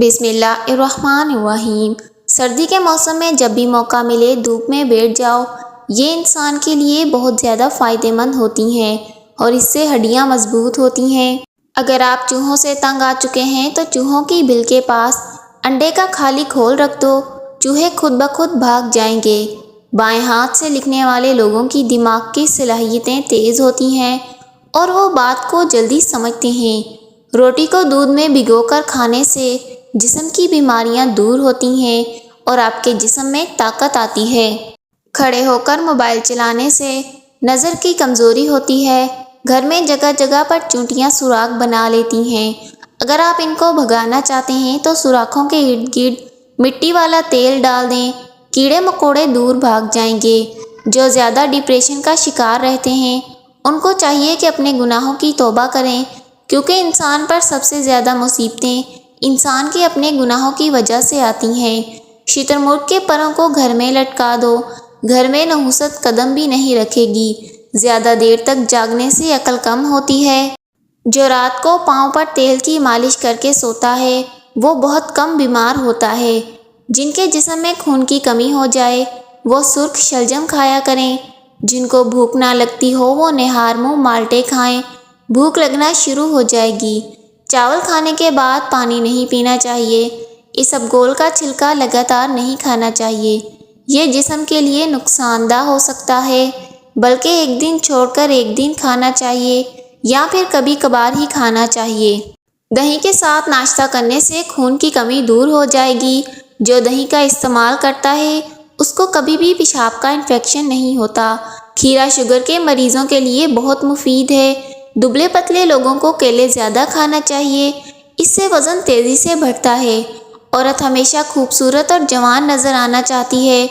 بسم اللہ الرحمن الرحیم۔ سردی کے موسم میں جب بھی موقع ملے دھوپ میں بیٹھ جاؤ، یہ انسان کے لیے بہت زیادہ فائدہ مند ہوتی ہیں اور اس سے ہڈیاں مضبوط ہوتی ہیں۔ اگر آپ چوہوں سے تنگ آ چکے ہیں تو چوہوں کی بل کے پاس انڈے کا خالی کھول رکھ دو، چوہے خود بخود بھاگ جائیں گے۔ بائیں ہاتھ سے لکھنے والے لوگوں کی دماغ کی صلاحیتیں تیز ہوتی ہیں اور وہ بات کو جلدی سمجھتے ہیں۔ روٹی کو دودھ میں بھگو کر کھانے سے جسم کی بیماریاں دور ہوتی ہیں اور آپ کے جسم میں طاقت آتی ہے۔ کھڑے ہو کر موبائل چلانے سے نظر کی کمزوری ہوتی ہے۔ گھر میں جگہ جگہ پر چونٹیاں سوراخ بنا لیتی ہیں۔ اگر آپ ان کو بھگانا چاہتے ہیں تو سوراخوں کے ارد گرد مٹی والا تیل ڈال دیں، کیڑے مکوڑے دور بھاگ جائیں گے۔ جو زیادہ ڈپریشن کا شکار رہتے ہیں ان کو چاہیے کہ اپنے گناہوں کی توبہ کریں، کیونکہ انسان پر سب سے زیادہ مصیبتیں انسان کے اپنے گناہوں کی وجہ سے آتی ہیں۔ شتر مرغ کے پروں کو گھر میں لٹکا دو، گھر میں نحوست قدم بھی نہیں رکھے گی۔ زیادہ دیر تک جاگنے سے عقل کم ہوتی ہے۔ جو رات کو پاؤں پر تیل کی مالش کر کے سوتا ہے وہ بہت کم بیمار ہوتا ہے۔ جن کے جسم میں خون کی کمی ہو جائے وہ سرخ شلجم کھایا کریں۔ جن کو بھوک نہ لگتی ہو وہ نہار منہ مالٹے کھائیں، بھوک لگنا شروع ہو جائے گی۔ چاول کھانے کے بعد پانی نہیں پینا چاہیے۔ اسبگول کا چھلکا لگاتار نہیں کھانا چاہیے، یہ جسم کے لیے نقصان دہ ہو سکتا ہے، بلکہ ایک دن چھوڑ کر ایک دن کھانا چاہیے یا پھر کبھی کبھار ہی کھانا چاہیے۔ دہی کے ساتھ ناشتہ کرنے سے خون کی کمی دور ہو جائے گی۔ جو دہی کا استعمال کرتا ہے اس کو کبھی بھی پیشاب کا انفیکشن نہیں ہوتا۔ کھیرا شوگر کے مریضوں کے لیے بہت مفید ہے۔ دبلے پتلے لوگوں کو کیلے زیادہ کھانا چاہیے، اس سے وزن تیزی سے بڑھتا ہے۔ عورت ہمیشہ خوبصورت اور جوان نظر آنا چاہتی ہے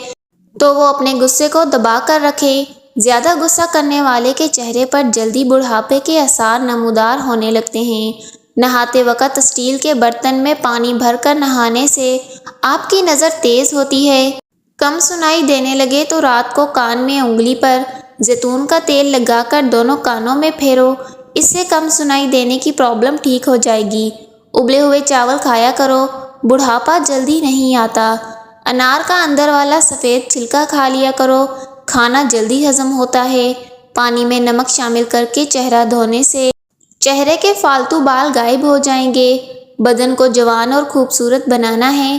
تو وہ اپنے غصے کو دبا کر رکھے۔ زیادہ غصہ کرنے والے کے چہرے پر جلدی بڑھاپے کے آثار نمودار ہونے لگتے ہیں۔ نہاتے وقت اسٹیل کے برتن میں پانی بھر کر نہانے سے آپ کی نظر تیز ہوتی ہے۔ کم سنائی دینے لگے تو رات کو کان میں انگلی پر زیتون کا تیل لگا کر دونوں کانوں میں پھیرو، اس سے کم سنائی دینے کی پرابلم ٹھیک ہو جائے گی۔ ابلے ہوئے چاول کھایا کرو، بڑھاپا جلدی نہیں آتا۔ انار کا اندر والا سفید چھلکا کھا لیا کرو، کھانا جلدی ہضم ہوتا ہے۔ پانی میں نمک شامل کر کے چہرہ دھونے سے چہرے کے فالتو بال غائب ہو جائیں گے۔ بدن کو جوان اور خوبصورت بنانا ہے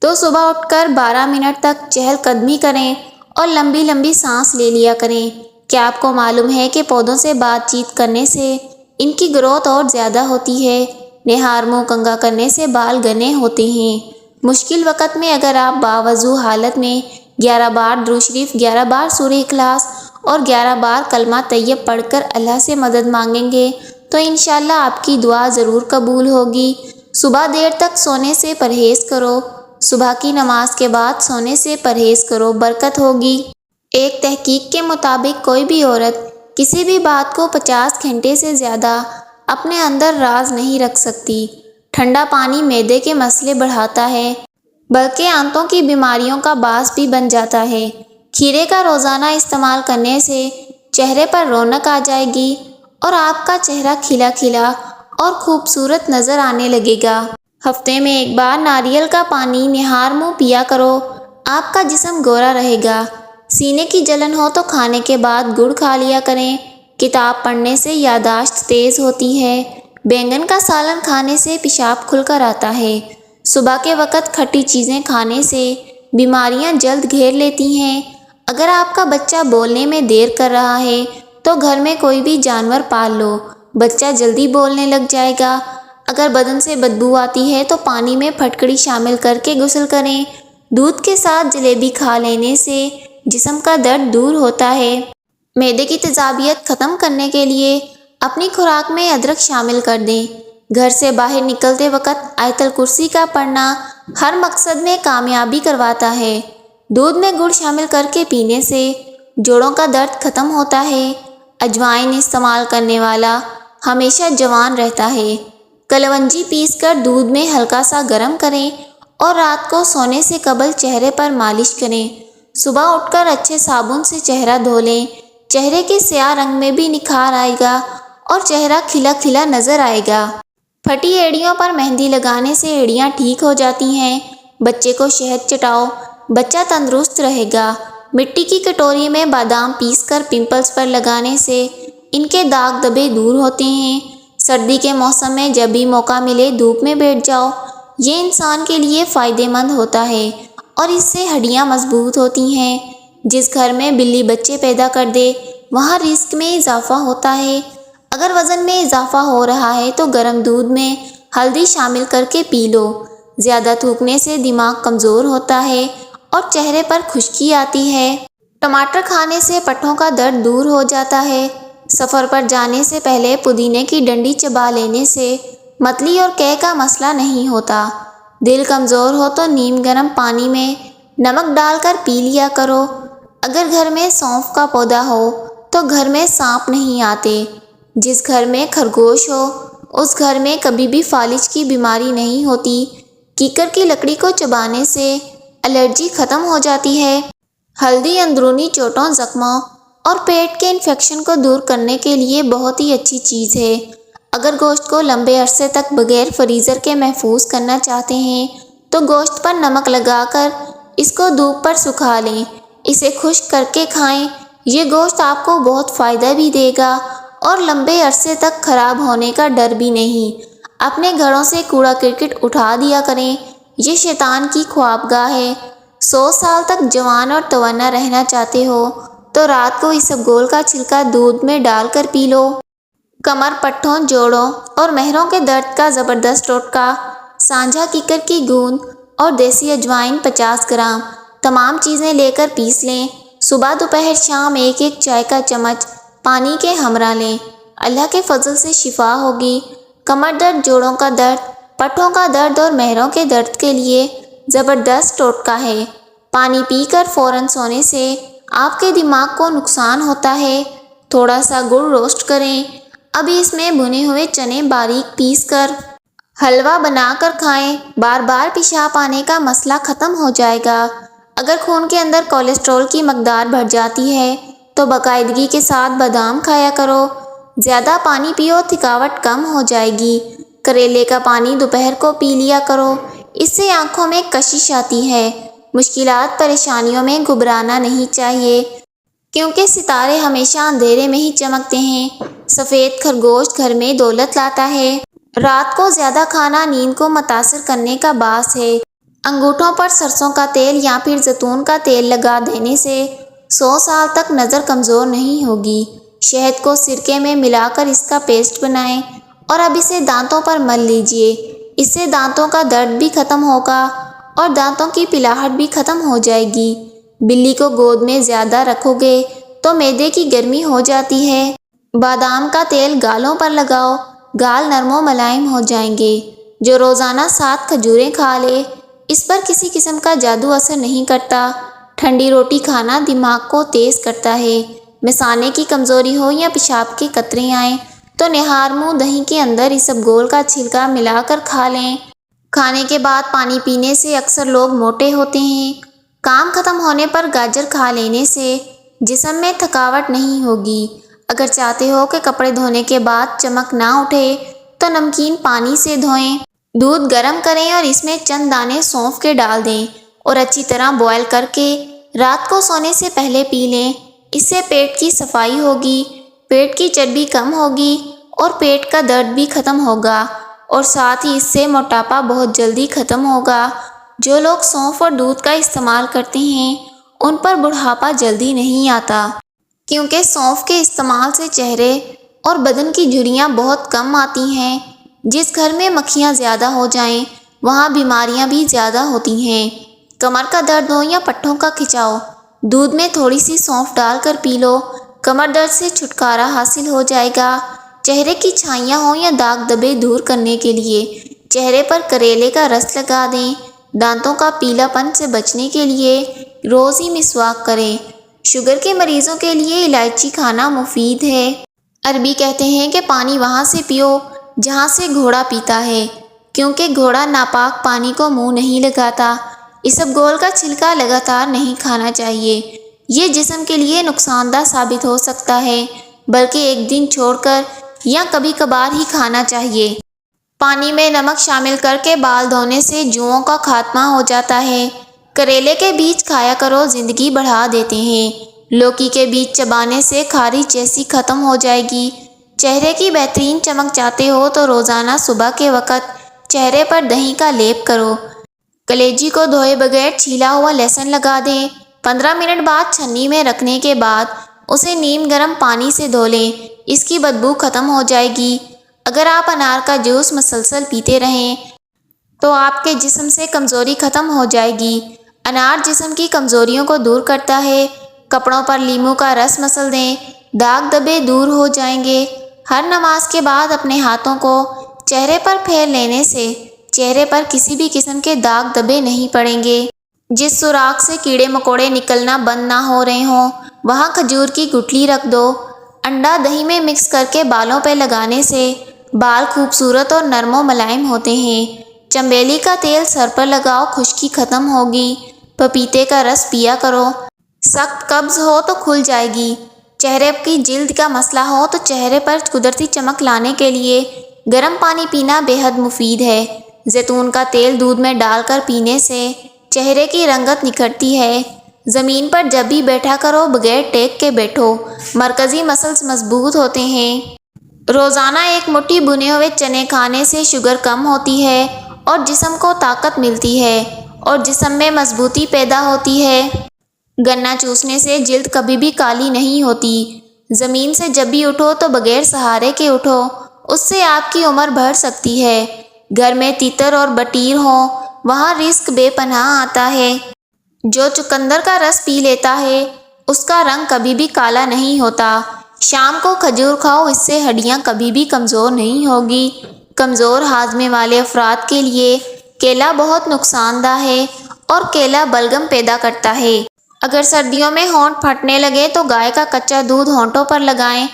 تو صبح اٹھ کر 12 منٹ تک چہل قدمی کریں اور لمبی لمبی سانس لے لیا کریں۔ کیا آپ کو معلوم ہے کہ پودوں سے بات چیت کرنے سے ان کی گروتھ اور زیادہ ہوتی ہے؟ نہار منہ کنگھا کرنے سے بال گھنے ہوتے ہیں۔ مشکل وقت میں اگر آپ باوضو حالت میں 11 بار درود شریف، 11 بار سورہ اخلاص اور 11 بار کلمہ طیب پڑھ کر اللہ سے مدد مانگیں گے تو انشاءاللہ آپ کی دعا ضرور قبول ہوگی۔ صبح دیر تک سونے سے پرہیز کرو، صبح کی نماز کے بعد سونے سے پرہیز کرو، برکت ہوگی۔ ایک تحقیق کے مطابق کوئی بھی عورت کسی بھی بات کو 50 گھنٹے سے زیادہ اپنے اندر راز نہیں رکھ سکتی۔ ٹھنڈا پانی معدے کے مسئلے بڑھاتا ہے بلکہ آنتوں کی بیماریوں کا باعث بھی بن جاتا ہے۔ کھیرے کا روزانہ استعمال کرنے سے چہرے پر رونق آ جائے گی اور آپ کا چہرہ کھلا کھلا اور خوبصورت نظر آنے لگے گا۔ ہفتے میں ایک بار ناریل کا پانی نہار منہ پیا کرو، آپ کا جسم گورا رہے گا۔ سینے کی جلن ہو تو کھانے کے بعد گڑ کھا لیا کریں۔ کتاب پڑھنے سے یادداشت تیز ہوتی ہے۔ بینگن کا سالن کھانے سے پیشاب کھل کر آتا ہے۔ صبح کے وقت کھٹی چیزیں کھانے سے بیماریاں جلد گھیر لیتی ہیں۔ اگر آپ کا بچہ بولنے میں دیر کر رہا ہے تو گھر میں کوئی بھی جانور پال لو، بچہ جلدی بولنے لگ جائے گا۔ اگر بدن سے بدبو آتی ہے تو پانی میں پھٹکڑی شامل کر کے غسل کریں۔ دودھ کے ساتھ جلیبی کھا لینے سے جسم کا درد دور ہوتا ہے۔ معدے کی تیزابیت ختم کرنے کے لیے اپنی خوراک میں ادرک شامل کر دیں۔ گھر سے باہر نکلتے وقت آیت الکرسی کا پڑھنا ہر مقصد میں کامیابی کرواتا ہے۔ دودھ میں گڑ شامل کر کے پینے سے جوڑوں کا درد ختم ہوتا ہے۔ اجوائن استعمال کرنے والا ہمیشہ جوان رہتا ہے۔ کلونجی پیس کر دودھ میں ہلکا سا گرم کریں اور رات کو سونے سے قبل چہرے پر مالش کریں۔ صبح اٹھ کر اچھے صابن سے چہرہ دھو لیں، چہرے کے سیاہ رنگ میں بھی نکھار آئے گا اور چہرہ کھلا کھلا نظر آئے گا۔ پھٹی ایڑیوں پر مہندی لگانے سے ایڑیاں ٹھیک ہو جاتی ہیں۔ بچے کو شہد چٹاؤ، بچہ تندرست رہے گا۔ مٹی کی کٹوری میں بادام پیس کر پمپلز پر لگانے سے ان کے داغ دبے دور ہوتے ہیں۔ سردی کے موسم میں جب بھی موقع ملے دھوپ میں بیٹھ جاؤ، یہ انسان کے لیے فائدہ مند ہوتا ہے اور اس سے ہڈیاں مضبوط ہوتی ہیں۔ جس گھر میں بلی بچے پیدا کر دے وہاں رزق میں اضافہ ہوتا ہے۔ اگر وزن میں اضافہ ہو رہا ہے تو گرم دودھ میں ہلدی شامل کر کے پی لو۔ زیادہ تھوکنے سے دماغ کمزور ہوتا ہے اور چہرے پر خشکی آتی ہے۔ ٹماٹر کھانے سے پٹھوں کا درد دور ہو جاتا ہے۔ سفر پر جانے سے پہلے پودینے کی ڈنڈی چبا لینے سے متلی اور قے کا مسئلہ نہیں ہوتا۔ دل کمزور ہو تو نیم گرم پانی میں نمک ڈال کر پی لیا کرو۔ اگر گھر میں سونف کا پودا ہو تو گھر میں سانپ نہیں آتے۔ جس گھر میں خرگوش ہو اس گھر میں کبھی بھی فالج کی بیماری نہیں ہوتی۔ کیکر کی لکڑی کو چبانے سے الرجی ختم ہو جاتی ہے۔ ہلدی اندرونی چوٹوں، زخموں اور پیٹ کے انفیکشن کو دور کرنے کے لیے بہت ہی اچھی چیز ہے۔ اگر گوشت کو لمبے عرصے تک بغیر فریزر کے محفوظ کرنا چاہتے ہیں تو گوشت پر نمک لگا کر اس کو دھوپ پر سکھا لیں، اسے خشک کر کے کھائیں۔ یہ گوشت آپ کو بہت فائدہ بھی دے گا اور لمبے عرصے تک خراب ہونے کا ڈر بھی نہیں۔ اپنے گھروں سے کوڑا کرکٹ اٹھا دیا کریں، یہ شیطان کی خوابگاہ ہے۔ 100 سال تک جوان اور توانا رہنا چاہتے ہو تو رات کو اسبگول کا چھلکا دودھ میں ڈال کر پی لو۔ کمر، پٹھوں، جوڑوں اور مہروں کے درد کا زبردست ٹوٹکا: سانجھا کیکر کی گوند اور دیسی اجوائن 50 گرام۔ تمام چیزیں لے کر پیس لیں۔ صبح، دوپہر، شام ایک ایک چائے کا چمچ پانی کے ہمراہ لیں۔ اللہ کے فضل سے شفا ہوگی۔ کمر درد، جوڑوں کا درد، پٹھوں کا درد اور مہروں کے درد کے لیے زبردست ٹوٹکا ہے۔ پانی پی کر فوراً سونے سے آپ کے دماغ کو نقصان ہوتا ہے۔ تھوڑا سا گڑ روسٹ کریں، ابھی اس میں بھنے ہوئے چنے باریک پیس کر حلوہ بنا کر کھائیں۔ بار بار پیشاب آنے کا مسئلہ ختم ہو جائے گا۔ اگر خون کے اندر کولیسٹرول کی مقدار بڑھ جاتی ہے تو باقاعدگی کے ساتھ بادام کھایا کرو۔ زیادہ پانی پیو، تھکاوٹ کم ہو جائے گی۔ کریلے کا پانی دوپہر کو پی لیا کرو، اس سے آنکھوں میں کشش آتی ہے۔ مشکلات، پریشانیوں میں گھبرانا نہیں چاہیے کیونکہ ستارے ہمیشہ اندھیرے میں ہی چمکتے ہیں۔ سفید خرگوش گھر میں دولت لاتا ہے۔ رات کو زیادہ کھانا نیند کو متاثر کرنے کا باعث ہے۔ انگوٹھوں پر سرسوں کا تیل یا پھر زیتون کا تیل لگا دینے سے 100 سال تک نظر کمزور نہیں ہوگی۔ شہد کو سرکے میں ملا کر اس کا پیسٹ بنائیں اور اب اسے دانتوں پر مل لیجیے۔ اس سے دانتوں کا درد بھی ختم ہوگا اور دانتوں کی پلاہٹ بھی ختم ہو جائے گی۔ بلی کو گود میں زیادہ رکھو گے تو معدے کی گرمی ہو جاتی ہے۔ بادام کا تیل گالوں پر لگاؤ، گال نرم و ملائم ہو جائیں گے۔ جو روزانہ 7 کھجوریں کھا لے اس پر کسی قسم کا جادو اثر نہیں کرتا۔ ٹھنڈی روٹی کھانا دماغ کو تیز کرتا ہے۔ مثانے کی کمزوری ہو یا پیشاب کے قطرے آئیں تو نہار منہ دہی کے اندر اسبگول کا چھلکا ملا کر کھا لیں۔ کھانے کے بعد پانی پینے سے اکثر لوگ موٹے ہوتے ہیں۔ کام ختم ہونے پر گاجر کھا لینے سے جسم میں تھکاوٹ نہیں ہوگی۔ اگر چاہتے ہو کہ کپڑے دھونے کے بعد چمک نہ اٹھے تو نمکین پانی سے دھوئیں۔ دودھ گرم کریں اور اس میں چند دانے سونف کے ڈال دیں اور اچھی طرح بوائل کر کے رات کو سونے سے پہلے پی لیں۔ اس سے پیٹ کی صفائی ہوگی، پیٹ کی چربی کم ہوگی اور پیٹ کا درد بھی ختم ہوگا اور ساتھ ہی اس سے موٹاپا بہت جلدی ختم ہوگا۔ جو لوگ سونف اور دودھ کا استعمال کرتے ہیں ان پر بڑھاپا جلدی نہیں آتا کیونکہ سونف کے استعمال سے چہرے اور بدن کی جھریاں بہت کم آتی ہیں۔ جس گھر میں مکھیاں زیادہ ہو جائیں وہاں بیماریاں بھی زیادہ ہوتی ہیں۔ کمر کا درد ہو یا پٹھوں کا کھچاؤ، دودھ میں تھوڑی سی سونف ڈال کر پی لو، کمر درد سے چھٹکارا حاصل ہو جائے گا۔ چہرے کی چھائیاں ہوں یا داغ دبے دور کرنے کے لیے چہرے پر کریلے کا رس لگا دیں۔ دانتوں کا پیلا پن سے بچنے کے لیے روز ہی مسواک کریں۔ شوگر کے مریضوں کے لیے الائچی کھانا مفید ہے۔ عربی کہتے ہیں کہ پانی وہاں سے پیو جہاں سے گھوڑا پیتا ہے کیونکہ گھوڑا ناپاک پانی کو منہ نہیں لگاتا۔ اسبگول کا چھلکا لگاتار نہیں کھانا چاہیے، یہ جسم کے لیے نقصان دہ ثابت ہو سکتا ہے، بلکہ ایک دن چھوڑ کر یا کبھی کبھار ہی کھانا چاہیے۔ پانی میں نمک شامل کر کے بال دھونے سے جوؤں کا خاتمہ ہو جاتا ہے۔ کریلے کے بیج کھایا کرو، زندگی بڑھا دیتے ہیں۔ لوکی کے بیج چبانے سے خارش جیسی ختم ہو جائے گی۔ چہرے کی بہترین چمک چاہتے ہو تو روزانہ صبح کے وقت چہرے پر دہی کا لیپ کرو۔ کلیجی کو دھوئے بغیر چھیلا ہوا لہسن لگا دیں۔ 15 منٹ بعد چھنی میں رکھنے کے بعد اسے نیم گرم پانی سے دھو لیں، اس کی بدبو ختم ہو جائے گی۔ اگر آپ انار کا جوس مسلسل پیتے رہیں تو آپ کے جسم سے کمزوری ختم ہو جائے گی۔ انار جسم کی کمزوریوں کو دور کرتا ہے۔ کپڑوں پر لیموں کا رس مسل دیں، داغ دبے دور ہو جائیں گے۔ ہر نماز کے بعد اپنے ہاتھوں کو چہرے پر پھیر لینے سے چہرے پر کسی بھی قسم کے داغ دبے نہیں پڑیں گے۔ جس سوراخ سے کیڑے مکوڑے نکلنا بند نہ ہو رہے ہوں وہاں کھجور کی گٹھلی رکھ دو۔ انڈا دہی میں مکس کر کے بالوں پہ لگانے سے بال خوبصورت اور نرم و ملائم ہوتے ہیں۔ چنبیلی کا تیل سر پر لگاؤ، خشکی ختم ہوگی۔ پپیتے کا رس پیا کرو، سخت قبض ہو تو کھل جائے گی۔ چہرے کی جلد کا مسئلہ ہو تو چہرے پر قدرتی چمک لانے کے لیے گرم پانی پینا بے حد مفید ہے۔ زیتون کا تیل دودھ میں ڈال کر پینے سے چہرے کی رنگت نکھرتی ہے۔ زمین پر جب بھی بیٹھا کرو بغیر ٹیک کے بیٹھو، مرکزی مسلز مضبوط ہوتے ہیں۔ روزانہ ایک مٹھی بھنے ہوئے چنے کھانے سے شوگر کم ہوتی ہے اور جسم کو طاقت ملتی ہے اور جسم میں مضبوطی پیدا ہوتی ہے۔ گنا چوسنے سے جلد کبھی بھی کالی نہیں ہوتی۔ زمین سے جب بھی اٹھو تو بغیر سہارے کے اٹھو، اس سے آپ کی عمر بڑھ سکتی ہے۔ گھر میں تیتر اور بٹیر ہوں وہاں رزق بے پناہ آتا ہے۔ جو چقندر کا رس پی لیتا ہے اس کا رنگ کبھی بھی کالا نہیں ہوتا۔ شام کو کھجور کھاؤ، اس سے ہڈیاں کبھی بھی کمزور نہیں ہوگی۔ کمزور ہاضمے والے افراد کے لیے کیلا بہت نقصان دہ ہے اور کیلا بلغم پیدا کرتا ہے۔ اگر سردیوں میں ہونٹ پھٹنے لگے تو گائے کا کچا دودھ ہونٹوں پر لگائیں،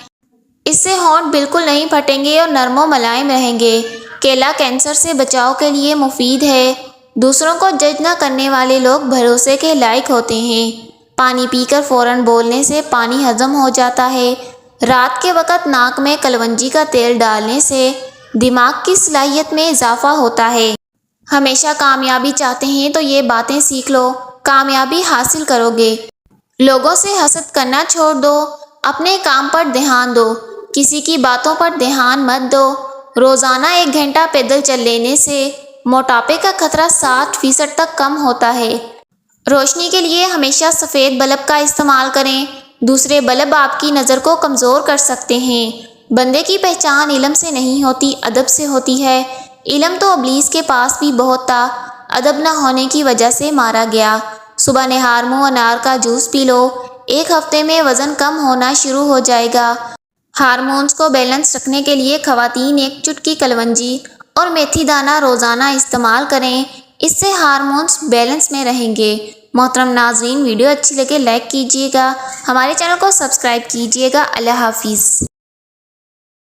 اس سے ہونٹ بالکل نہیں پھٹیں گے اور نرم و ملائم رہیں گے۔ کیلا کینسر سے بچاؤ کے لیے مفید ہے۔ دوسروں کو جج نہ کرنے والے لوگ بھروسے کے لائق ہوتے ہیں۔ پانی پی کر فوراً بولنے سے پانی ہضم ہو جاتا ہے۔ رات کے وقت ناک میں کلونجی کا تیل ڈالنے سے دماغ کی صلاحیت میں اضافہ ہوتا ہے۔ ہمیشہ کامیابی چاہتے ہیں تو یہ باتیں سیکھ لو، کامیابی حاصل کرو گے۔ لوگوں سے حسد کرنا چھوڑ دو، اپنے کام پر دھیان دو، کسی کی باتوں پر دھیان مت دو۔ روزانہ 1 گھنٹہ پیدل چل لینے سے موٹاپے کا خطرہ 60% تک کم ہوتا ہے۔ روشنی کے لیے ہمیشہ سفید بلب کا استعمال کریں، دوسرے بلب آپ کی نظر کو کمزور کر سکتے ہیں۔ بندے کی پہچان علم سے نہیں ہوتی، ادب سے ہوتی ہے۔ علم تو ابلیس کے پاس بھی بہت تھا، ادب نہ ہونے کی وجہ سے مارا گیا۔ صبح نہار منہ انار کا جوس پی لو، 1 ہفتے میں وزن کم ہونا شروع ہو جائے گا۔ ہارمونز کو بیلنس رکھنے کے لیے خواتین 1 چٹکی کلونجی اور میتھی دانہ روزانہ استعمال کریں، اس سے ہارمونز بیلنس میں رہیں گے۔ محترم ناظرین، ویڈیو اچھی لگے لائک کیجیے گا، ہمارے چینل کو سبسکرائب کیجیے گا۔ اللہ حافظ۔